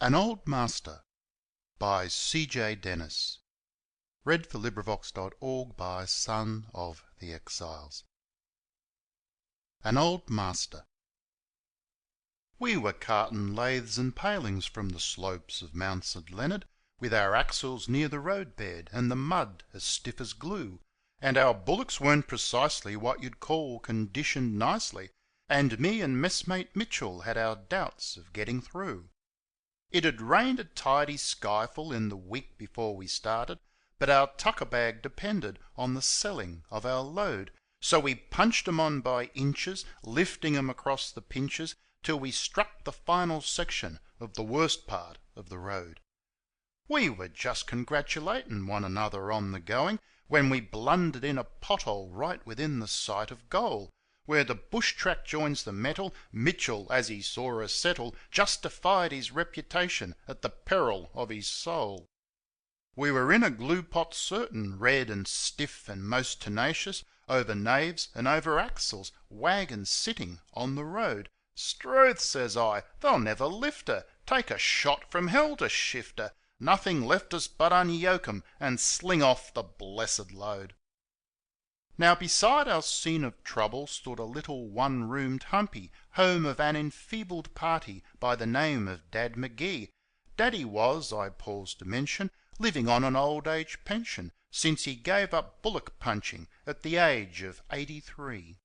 An Old Master by C.J. Denis. Son of the Exiles. An Old Master. We were carting laths and palings from the slopes of Mount St Leonard, with our axles near the road bed and the mud as stiff as glue, and our bullocks weren't precisely what you'd call conditioned nicely, and me and messmate Mitchell had our doubts of getting through. It had rained a tidy skyful in the week before we started, but our tucker bag depended on the selling of our load, so we punched 'em on by inches, lifting 'em across the pinches till we struck the final section of the worst part of the road. We were just congratulatin' one another on the going when we blundered in a pothole right within the sight of goal. Where the bush track joins the metal, Mitchell, as he saw us settle, justified his reputation at the peril of his soul. We were in a glue pot certain, red and stiff and most tenacious, over naves and over axles, wagons sitting on the road. "'Struth," says I, "they'll never lift her. Take a shot from hell to shift her. Nothing left us but unyoke 'em and sling off the blessed load." Now, beside our scene of trouble stood a little one-roomed humpy, home of an enfeebled party by the name of Dad McGee. Daddy was, I pause to mention, living on an old age pension since he gave up bullock punching at the age of 83.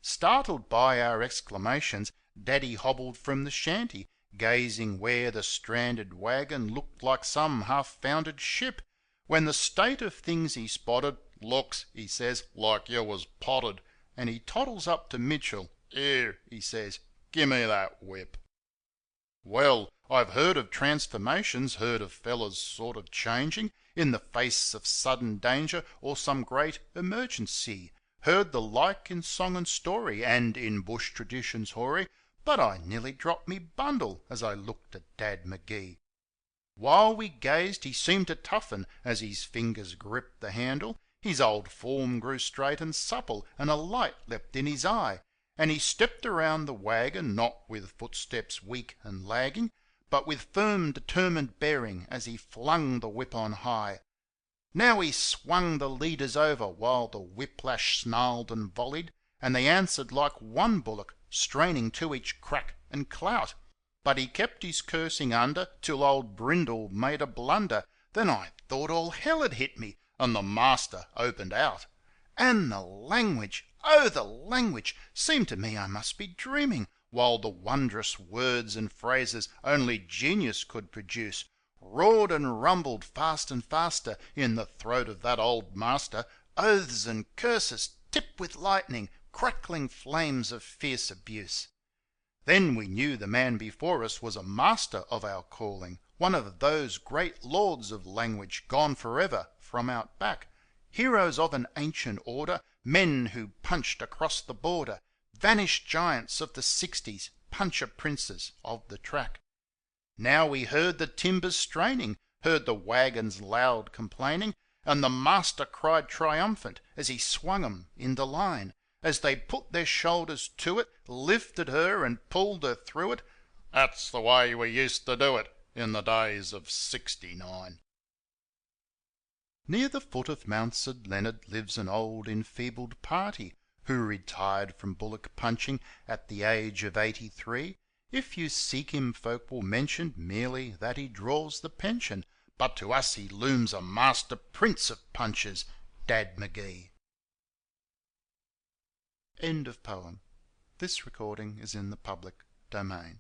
Startled by our exclamations, Daddy hobbled from the shanty, gazing where the stranded wagon looked like some half-foundered ship. When the state of things he spotted, "Looks," he says, "like you was potted." And he toddles up to Mitchell. "Here," he says, "gimme that whip." Well, I've heard of transformations, heard of fellers sort of changing in the face of sudden danger or some great emergency. Heard the like in song and story and in bush traditions hoary, but I nearly dropped me bundle as I looked at Dad McGee. While we gazed he seemed to toughen as his fingers gripped the handle. His old form grew straight and supple, and a light leapt in his eye. And he stepped around the wagon, not with footsteps weak and lagging, but with firm, determined bearing as he flung the whip on high. Now he swung the leaders over while the whiplash snarled and volleyed, and they answered like one bullock, straining to each crack and clout. But he kept his cursing under till old Brindle made a blunder. Then I thought all hell had hit me, and the master opened out. And the language, oh, the language! Seemed to me I must be dreaming, while the wondrous words and phrases only genius could produce roared and rumbled fast and faster in the throat of that old master. Oaths and curses tipped with lightning, crackling flames of fierce abuse. Then we knew the man before us was a master of our calling, one of those great lords of language gone forever from out back. Heroes of an ancient order, men who punched across the border, vanished giants of the 60s, puncher princes of the track. Now we heard the timbers straining, heard the wagons loud complaining, and the master cried triumphant as he swung 'em into line. As they put their shoulders to it, lifted her and pulled her through it. "That's the way we used to do it in the days of '69. Near the foot of Mount St Leonard lives an old enfeebled party who retired from bullock punching at the age of 83. If you seek him, folk will mention merely that he draws the pension, but to us he looms a master prince of punchers, Dad McGee. End of poem. This recording is in the public domain.